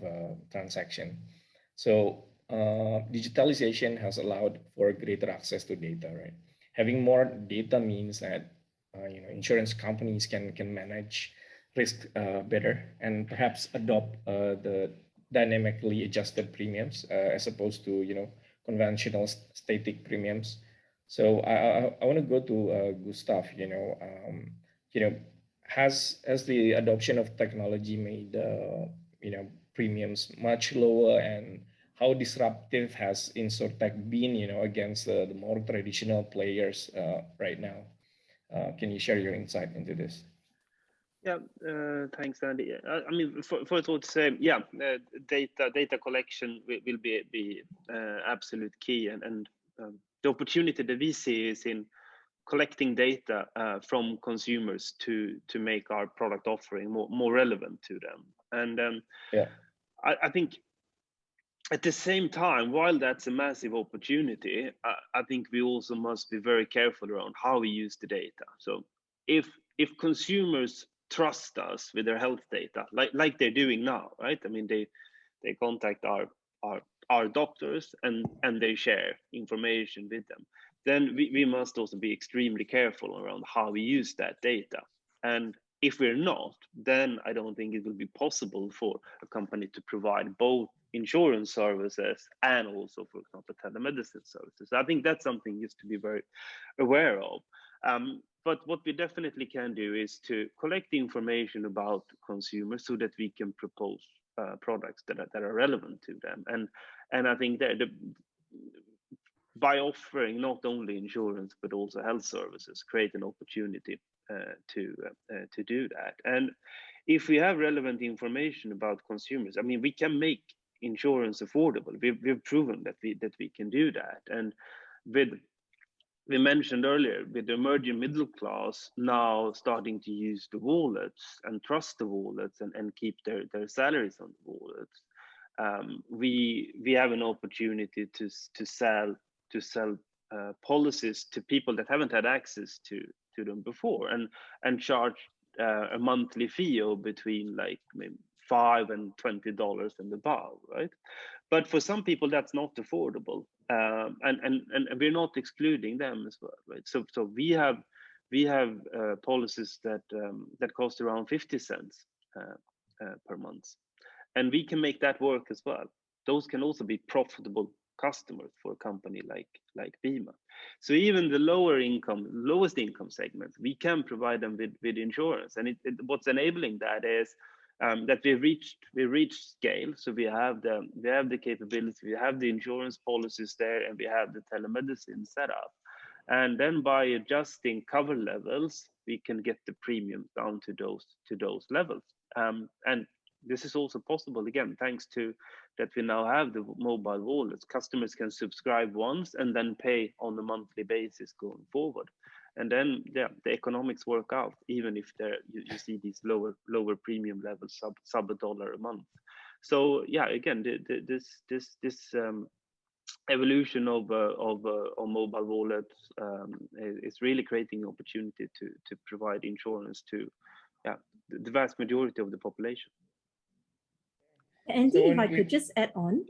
transaction. So digitalization has allowed for greater access to data, right? Having more data means that insurance companies can manage risk better, and perhaps adopt the dynamically adjusted premiums as opposed to conventional static premiums. So I want to go to Gustaf. Has the adoption of technology made premiums much lower, and how disruptive has insurtech been against the more traditional players right now? Can you share your insight into this? Yeah, thanks, Andy. I mean, first of all, to say, yeah, data collection will be absolute key, and the opportunity that we see is in collecting data from consumers to make our product offering more relevant to them. And I think at the same time, while that's a massive opportunity, I think we also must be very careful around how we use the data. So if consumers trust us with their health data, like they're doing now, right? I mean, they contact our doctors and they share information with them. Then we must also be extremely careful around how we use that data. And if we're not, then I don't think it will be possible for a company to provide both insurance services and also, for example, telemedicine services. I think that's something just to be very aware of. But what we definitely can do is to collect the information about consumers so that we can propose products that are relevant to them. And I think that by offering not only insurance but also health services, create an opportunity to do that. And if we have relevant information about consumers, I mean, we can make insurance affordable. We've proven that we can do that. And we mentioned earlier, with the emerging middle class now starting to use the wallets and trust the wallets and keep their salaries on the wallets, we have an opportunity to sell policies to people that haven't had access to them before, and charge a monthly fee of between like maybe $5 and $20 and above, right? But for some people that's not affordable, and we're not excluding them as well, right? So we have policies that cost around 50 cents per month, and we can make that work as well. Those can also be profitable customers for a company like Bima. So even the lowest income segments, we can provide them with insurance. And what's enabling that is that we reached scale. So we have the capability, we have the insurance policies there, and we have the telemedicine set up. And then by adjusting cover levels, we can get the premiums down to those levels. And this is also possible, again, thanks to that we now have the mobile wallets. Customers can subscribe once and then pay on a monthly basis going forward. And then, yeah, the economics work out, even if you see these lower premium levels, sub $1 a month. So yeah, again, this evolution of mobile wallets is really creating an opportunity to provide insurance to the vast majority of the population. Andy, if I could just add on,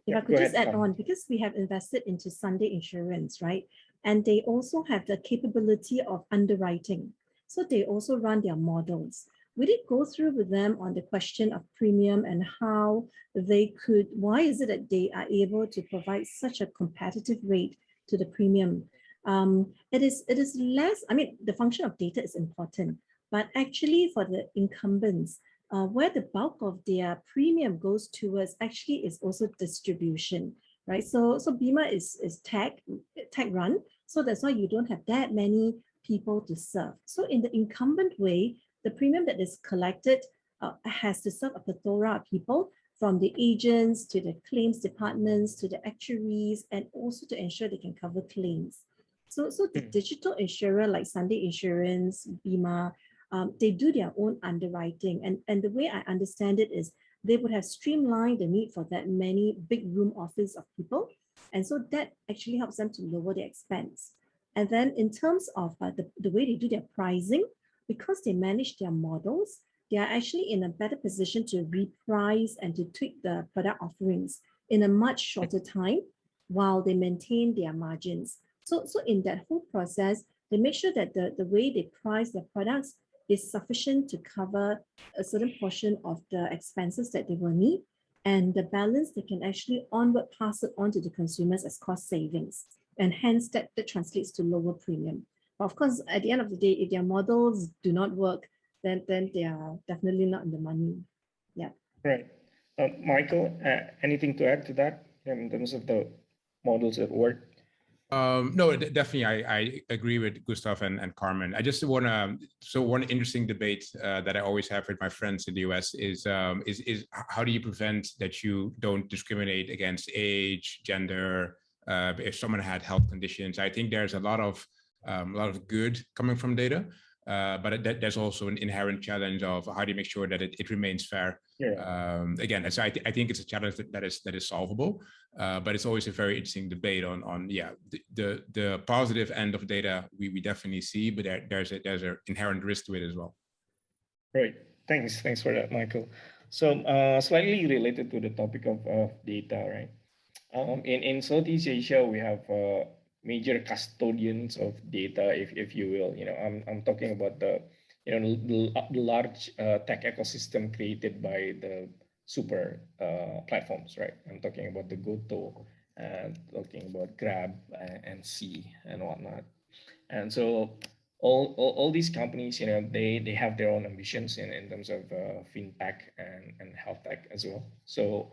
because we have invested into Sunday Insurance, right? And they also have the capability of underwriting. So they also run their models. We did go through with them on the question of premium and how why is it that they are able to provide such a competitive rate to the premium? It is less, I mean, the function of data is important, but actually for the incumbents, where the bulk of their premium goes towards actually is also distribution, right? So Bima is tech run, so that's why you don't have that many people to serve. So in the incumbent way, the premium that is collected has to serve a plethora of people, from the agents to the claims departments to the actuaries, and also to ensure they can cover claims. So the digital insurer like Sunday Insurance, Bima, they do their own underwriting. And the way I understand it is they would have streamlined the need for that many big room office of people. And so that actually helps them to lower their expense. And then in terms of the way they do their pricing, because they manage their models, they are actually in a better position to reprice and to tweak the product offerings in a much shorter time while they maintain their margins. So in that whole process, they make sure that the way they price their products is sufficient to cover a certain portion of the expenses that they will need, and the balance they can actually pass it on to the consumers as cost savings, and hence that translates to lower premium. But of course, at the end of the day, if their models do not work, then they are definitely not in the money. Yeah. Right. Michael, anything to add to that in terms of the models at work? No, definitely. I agree with Gustaf and Carmen. I just want to, so one interesting debate that I always have with my friends in the US is how do you prevent that you don't discriminate against age, gender, if someone had health conditions? I think there's a lot of good coming from data, but there's also an inherent challenge of how do you make sure that it remains fair. Yeah. Again, so I think it's a challenge that is solvable, but it's always a very interesting debate on the positive end of data we definitely see, but there's an inherent risk to it as well. Right. Thanks for that, Michael. So slightly related to the topic of data, right? In Southeast Asia, we have major custodians of data, if you will. You know, I'm talking about the large tech ecosystem created by the super platforms, right? I'm talking about the Goto, and talking about Grab and C and whatnot. And so all these companies, they have their own ambitions in terms of fintech and health tech as well. So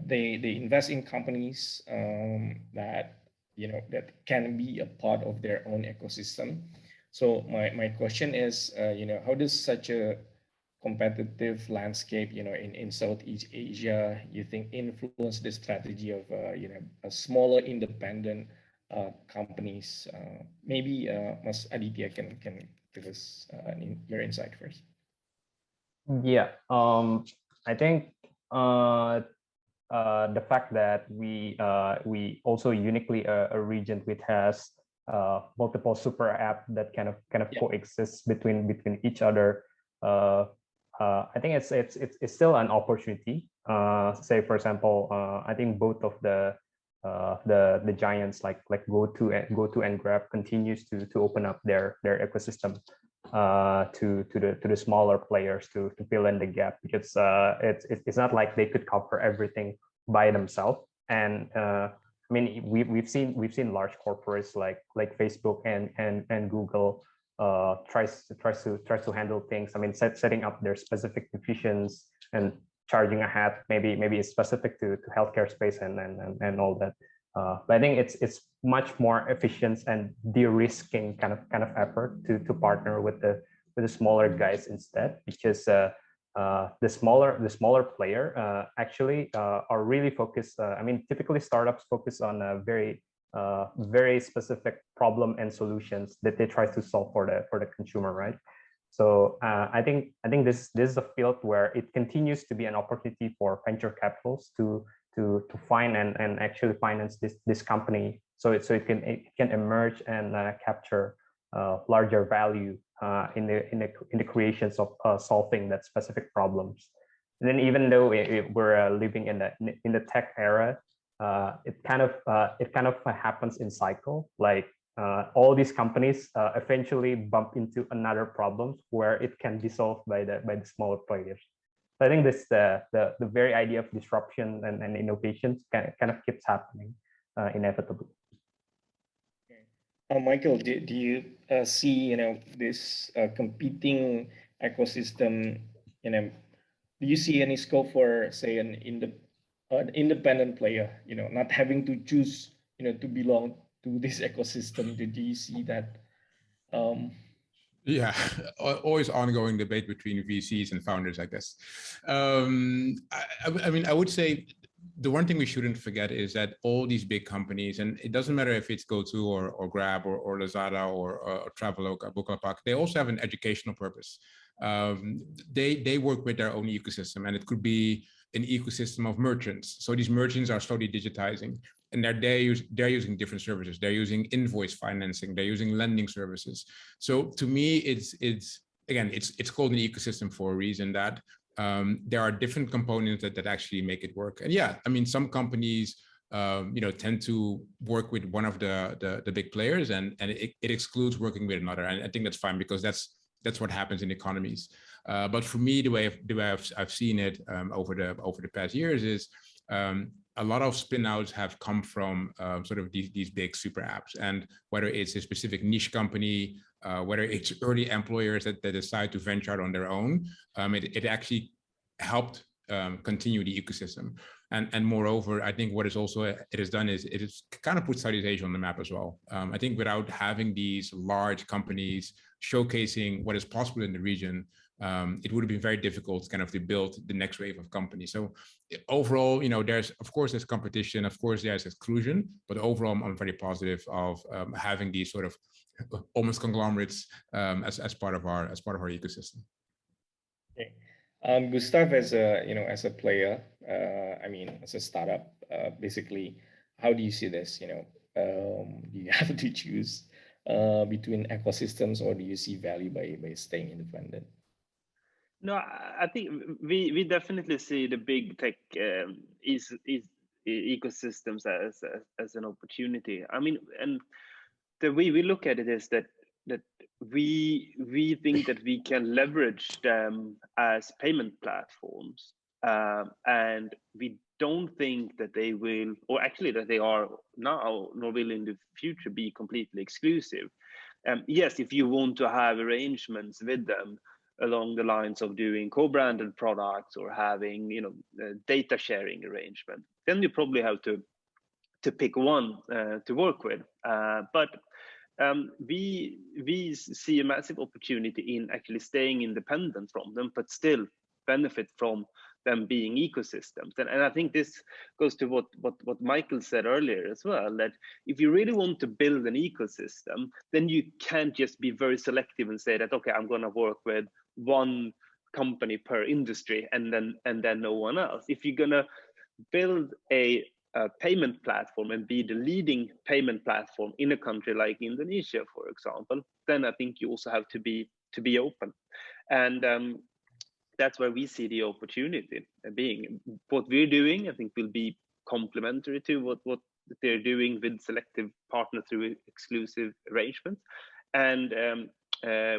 they invest in companies that that can be a part of their own ecosystem. So my question is, how does such a competitive landscape, in Southeast Asia, you think influence the strategy of, a smaller independent companies? Maybe Mas Aditya can give us your insight first. Yeah, I think the fact that we also uniquely a region which has multiple super app that kind of coexist between each other. I think it's still an opportunity. Say for example, I think both of the giants like GoTo and Grab continues to open up their ecosystem to the smaller players to fill in the gap, because it's not like they could cover everything by themselves. And I mean, we've seen large corporates like Facebook and Google tries to handle things. I mean, setting up their specific divisions and charging ahead. Maybe it's specific to healthcare space and all that. But I think it's much more efficient and de-risking kind of effort to partner with the smaller guys instead, because the smaller player actually are really focused. I mean, typically startups focus on a very specific problem and solutions that they try to solve for the consumer, right? So I think this is a field where it continues to be an opportunity for venture capitals to find and actually finance this company, so it can emerge and capture larger value in the creations of solving that specific problems. And then even though we're living in the tech era, it kind of happens in cycle. Like all these companies eventually bump into another problem where it can be solved by the smaller players. So I think this the very idea of disruption and innovations kind of keeps happening inevitably. Michael, do you see this competing ecosystem? Do you see any scope for, say, an independent player? Not having to choose to belong to this ecosystem. Do you see that? Yeah, always ongoing debate between VCs and founders, I guess. I mean, I would say the one thing we shouldn't forget is that all these big companies, and it doesn't matter if it's GoTo or Grab or Lazada or Traveloka, Bukalapak, they also have an educational purpose. They work with their own ecosystem, and it could be an ecosystem of merchants. So these merchants are slowly digitizing, and they're using different services. They're using invoice financing. They're using lending services. So to me, it's called an ecosystem for a reason, that there are different components that actually make it work. And yeah, I mean, some companies tend to work with one of the big players, and it excludes working with another. And I think that's fine, because that's what happens in economies. But for me, the way I've seen it over the past years is a lot of spin-outs have come from sort of these big super apps, and whether it's a specific niche company, whether it's early employers that decide to venture out on their own, it actually helped continue the ecosystem. And moreover, I think what it has done is it has kind of put Southeast Asia on the map as well. I think without having these large companies showcasing what is possible in the region, it would have been very difficult kind of to build the next wave of companies. So overall, there's competition, of course there's exclusion, but overall I'm very positive of having these sort of almost conglomerates as part of our ecosystem. Okay. Gustaf, as a player, I mean, as a startup, basically, how do you see this? Do you have to choose between ecosystems, or do you see value by staying independent? No, I think we definitely see the big tech ecosystems as an opportunity. I mean, and the way we look at it is that we think that we can leverage them as payment platforms, and we don't think that they will, or actually that they are now, nor will in the future, be completely exclusive. Yes, if you want to have arrangements with them along the lines of doing co-branded products or having, you know, data sharing arrangement, then you probably have to pick one to work with. But we see a massive opportunity in actually staying independent from them, but still benefit from them being ecosystems. And I think this goes to what Michael said earlier as well, that if you really want to build an ecosystem, then you can't just be very selective and say that, okay, I'm going to work with one company per industry and then no one else. If you're going to build a payment platform and be the leading payment platform in a country like Indonesia, for example, then I think you also have to be open. And that's where we see the opportunity being. What we're doing, I think, will be complementary to what they're doing with selective partners through exclusive arrangements. And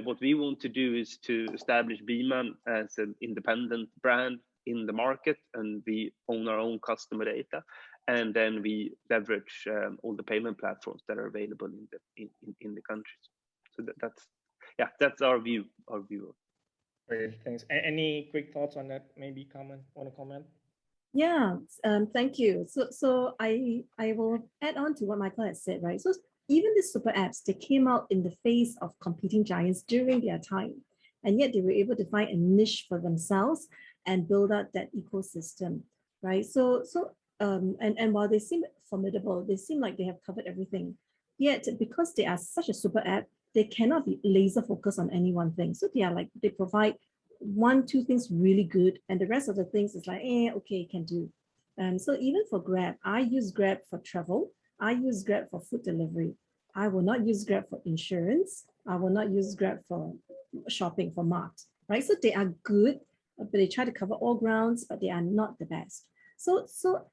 what we want to do is to establish Bima as an independent brand in the market, and we own our own customer data, and then we leverage all the payment platforms that are available in the countries. So that's our view. Great, thanks. Any quick thoughts on that? Maybe Carmen, want to comment? Yeah, thank you. So I will add on to what Michael has said, right? So even the super apps, they came out in the face of competing giants during their time, and yet they were able to find a niche for themselves and build out that ecosystem, right? And while they seem formidable, they seem like they have covered everything. Yet, because they are such a super app, they cannot be laser focused on any one thing. So they provide 1-2 things really good, and the rest of the things is like, okay, can do. So even for Grab, I use Grab for travel. I use Grab for food delivery. I will not use Grab for insurance. I will not use Grab for shopping, for mart, right? So they are good, but they try to cover all grounds, but they are not the best. So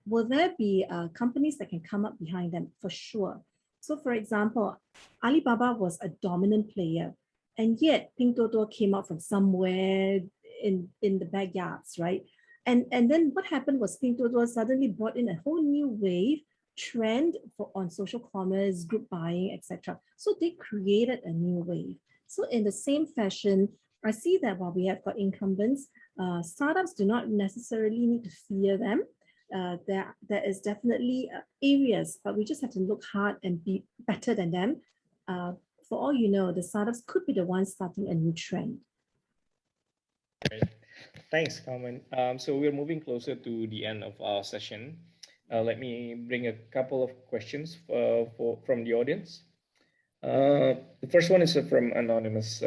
will there be companies that can come up behind them? For sure. So for example, Alibaba was a dominant player, and yet Pinduoduo came out from somewhere in the backyards, right? And then what happened was Pinduoduo suddenly brought in a whole new wave trend on social commerce, group buying, etc. So they created a new wave. So in the same fashion, I see that while we have got incumbents, startups do not necessarily need to fear them. There is definitely areas, but we just have to look hard and be better than them. For all you know, the startups could be the ones starting a new trend. Great. Thanks, Carmen. So we're moving closer to the end of our session. Let me bring a couple of questions from the audience. The first one is from anonymous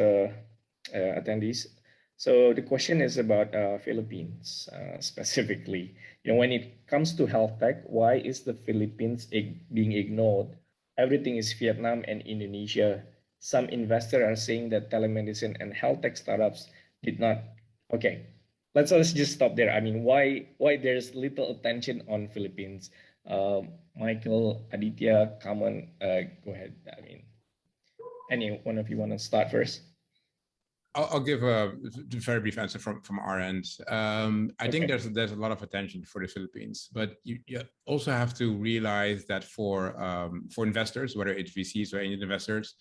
attendees. So the question is about Philippines specifically. When it comes to health tech, why is the Philippines being ignored? Everything is Vietnam and Indonesia. Some investors are saying that telemedicine and health tech startups did not. Okay, let's just stop there. I mean, why there's little attention on Philippines? Michael, Aditya, Carmen, go ahead. I mean, any one of you want to start first? I'll give a very brief answer from our end. I think there's a lot of attention for the Philippines, but you also have to realize that for investors, whether it's VCs or angel investors,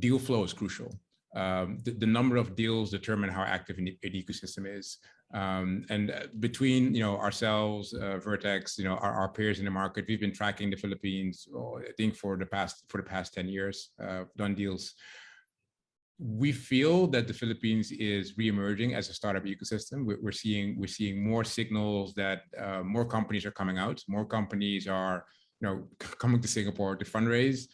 deal flow is crucial. The number of deals determine how active an ecosystem is. And between ourselves, Vertex, our peers in the market, we've been tracking the Philippines, I think for the past 10 years, done deals. We feel that the Philippines is reemerging as a startup ecosystem. We're seeing more signals that more companies are coming out. More companies are coming to Singapore to fundraise.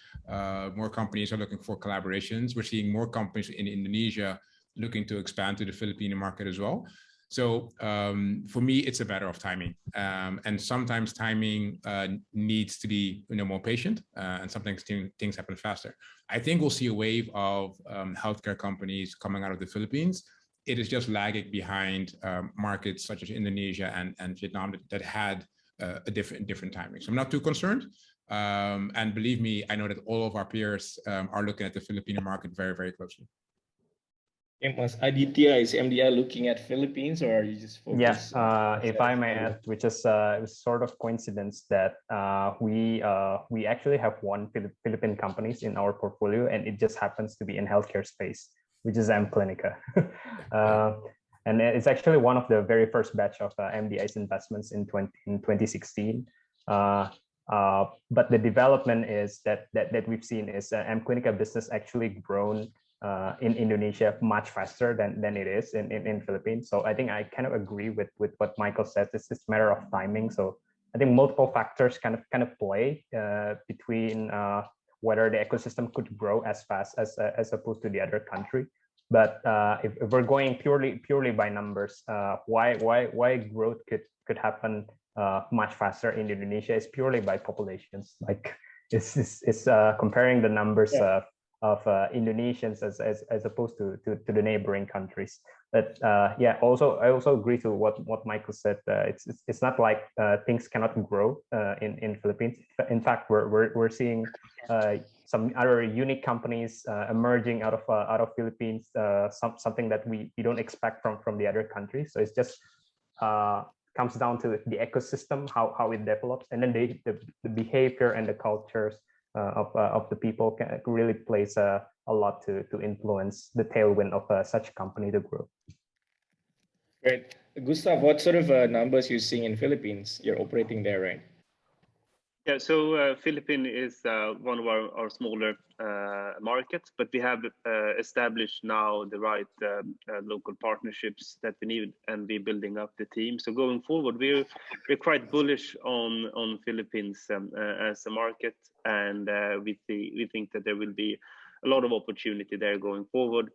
More companies are looking for collaborations. We're seeing more companies in Indonesia looking to expand to the Filipino market as well. So for me, it's a matter of timing. And sometimes timing needs to be more patient, and sometimes things happen faster. I think we'll see a wave of healthcare companies coming out of the Philippines. It is just lagging behind markets such as Indonesia and Vietnam that had a different timing. So I'm not too concerned, And believe me, I know that all of our peers are looking at the Filipino market very, very closely. Mas Aditya, is MDI looking at Philippines, or are you just focused? Yeah, if I may add, which is sort of coincidence that we actually have one Philippine companies in our portfolio, and it just happens to be in healthcare space, which is Clinica. And it's actually one of the very first batch of MDI's investments in 2016. But the development is that we've seen is Clinica business actually grown in Indonesia much faster than it is in Philippines. So I think I kind of agree with what Michael says. It's a matter of timing. So I think multiple factors kind of play between whether the ecosystem could grow as fast as opposed to the other country. But if we're going purely by numbers, why growth could happen much faster in Indonesia is purely by populations. Like it's comparing the numbers of Indonesians as opposed to the neighboring countries. But yeah, I also agree to what Michael said. It's not like things cannot grow in Philippines. In fact, we're seeing some other unique companies emerging out of Philippines. Something that we don't expect from the other countries. So it's just comes down to the ecosystem, how it develops, and then the behavior and the cultures of the people really plays a lot to influence the tailwind of such a company to grow. Great. Gustaf, what sort of numbers you're seeing in Philippines? You're operating there, right? Yeah, so Philippines is one of our smaller markets, but we have established now the right local partnerships that we need, and we're building up the team. So going forward, we're quite bullish on Philippines as a market, and we think that there will be a lot of opportunity there going forward,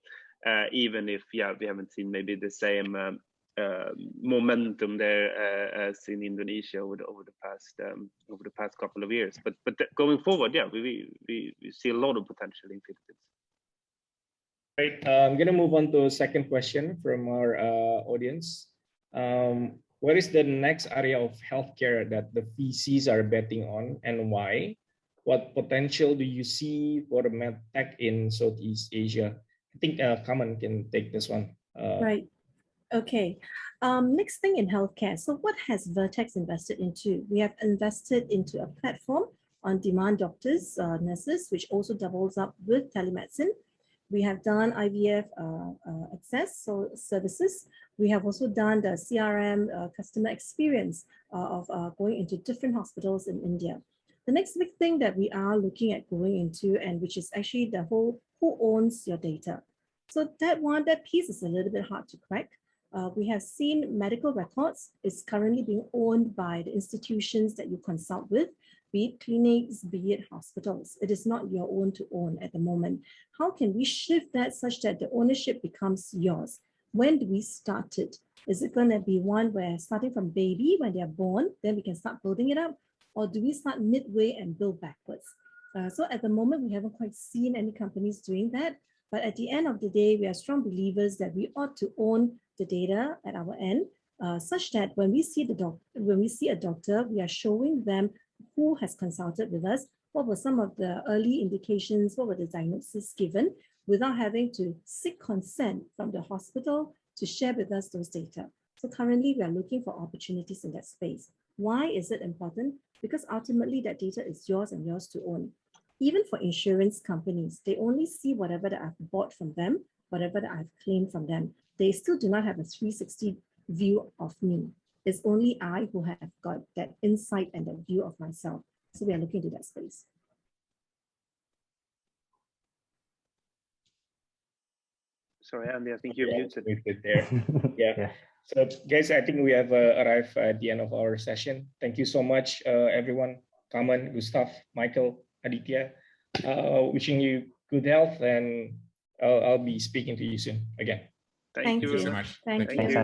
even if we haven't seen maybe the same momentum there as in Indonesia over the past couple of years, but going forward, we see a lot of potential in Philippines. Great. I'm gonna move on to a second question from our audience. What is the next area of healthcare that the VCs are betting on, and why? What potential do you see for medtech in Southeast Asia? I think Carmen can take this one. Right. Okay. Next thing in healthcare. So what has Vertex invested into? We have invested into a platform on demand doctors, nurses, which also doubles up with telemedicine. We have done IVF access, so services. We have also done the CRM customer experience of going into different hospitals in India. The next big thing that we are looking at going into, and which is actually the whole who owns your data. So that piece is a little bit hard to crack. We have seen medical records is currently being owned by the institutions that you consult with, be it clinics, be it hospitals. It is not your own to own at the moment. How can we shift that such that the ownership becomes yours? When do we start it? Is it going to be one where starting from baby, when they are born, then we can start building it up? Or do we start midway and build backwards? So at the moment, we haven't quite seen any companies doing that. But at the end of the day, we are strong believers that we ought to own the data at our end, such that when we see a doctor, we are showing them who has consulted with us, what were some of the early indications, what were the diagnoses given, without having to seek consent from the hospital to share with us those data. So currently, we are looking for opportunities in that space. Why is it important? Because ultimately, that data is yours and yours to own. Even for insurance companies, they only see whatever that I've bought from them, whatever that I've claimed from them. They still do not have a 360 view of me. It's only I who have got that insight and that view of myself. So we are looking into that space. Sorry, Andy, I think you're muted. There. Yeah. So guys, I think we have arrived at the end of our session. Thank you so much, everyone. Carmen, Gustaf, Michael, Aditya. Wishing you good health, and I'll be speaking to you soon again. Thank you so much. Thank you. you.